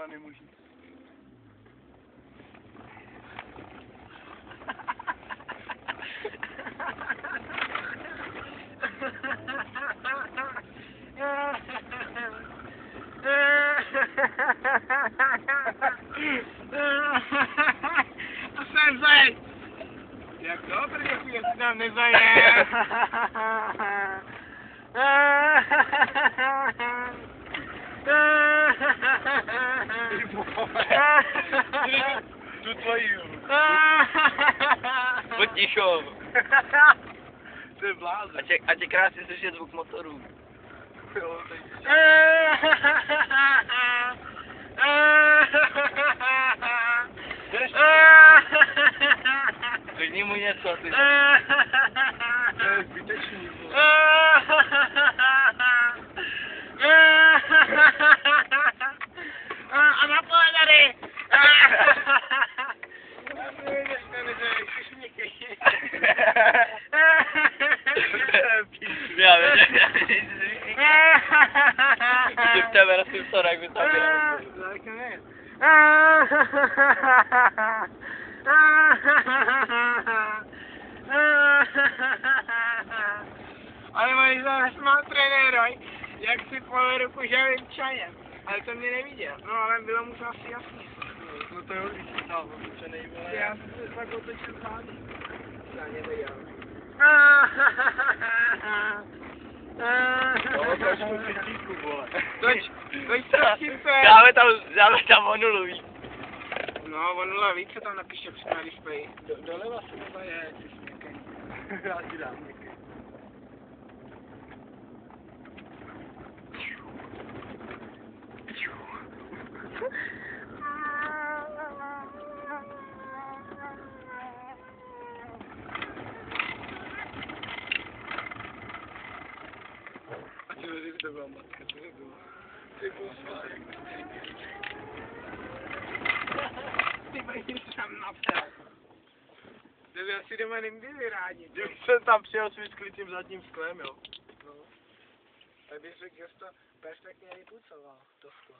teda nemožný. To jsem zajet! Jak to? Protože já si tam nezajet! Tu tvojí. Buď ticho. To je blázen. Ať je krásně slyšet zvuk motorů. Jo, teď. Řekni mu něco, ty. To je zbytečný. A na pole tady! Já vím, že v tebe nosím to, jak by to bylo. Tak ne. Ale máš zase smál trenéroj, jak si pole ruku žavým čajem. Ale to mě neviděl, no ale bylo mu to asi jasný. No to jo, když jsi tam otočenej, vole. Já jsem se tak otočil zády. Já nevěděl. No, trošku kytíku, vole. Toč se. Dáme tam onulu víc. No, onula víc, co tam napíše při na displeji. Doleva se nebo je, ty směkej. Já ti dám měkej. A ty věři, to byla matka, to nebylo. Ty poslánek. Ty mají tam napsal. Kdyby asi doma nebyli rádi. Kdybych jsem tam přijel s vyskrytým zadním sklem, jo. No. Tak bych řekl, že to perfektně vypucoval, to sklo.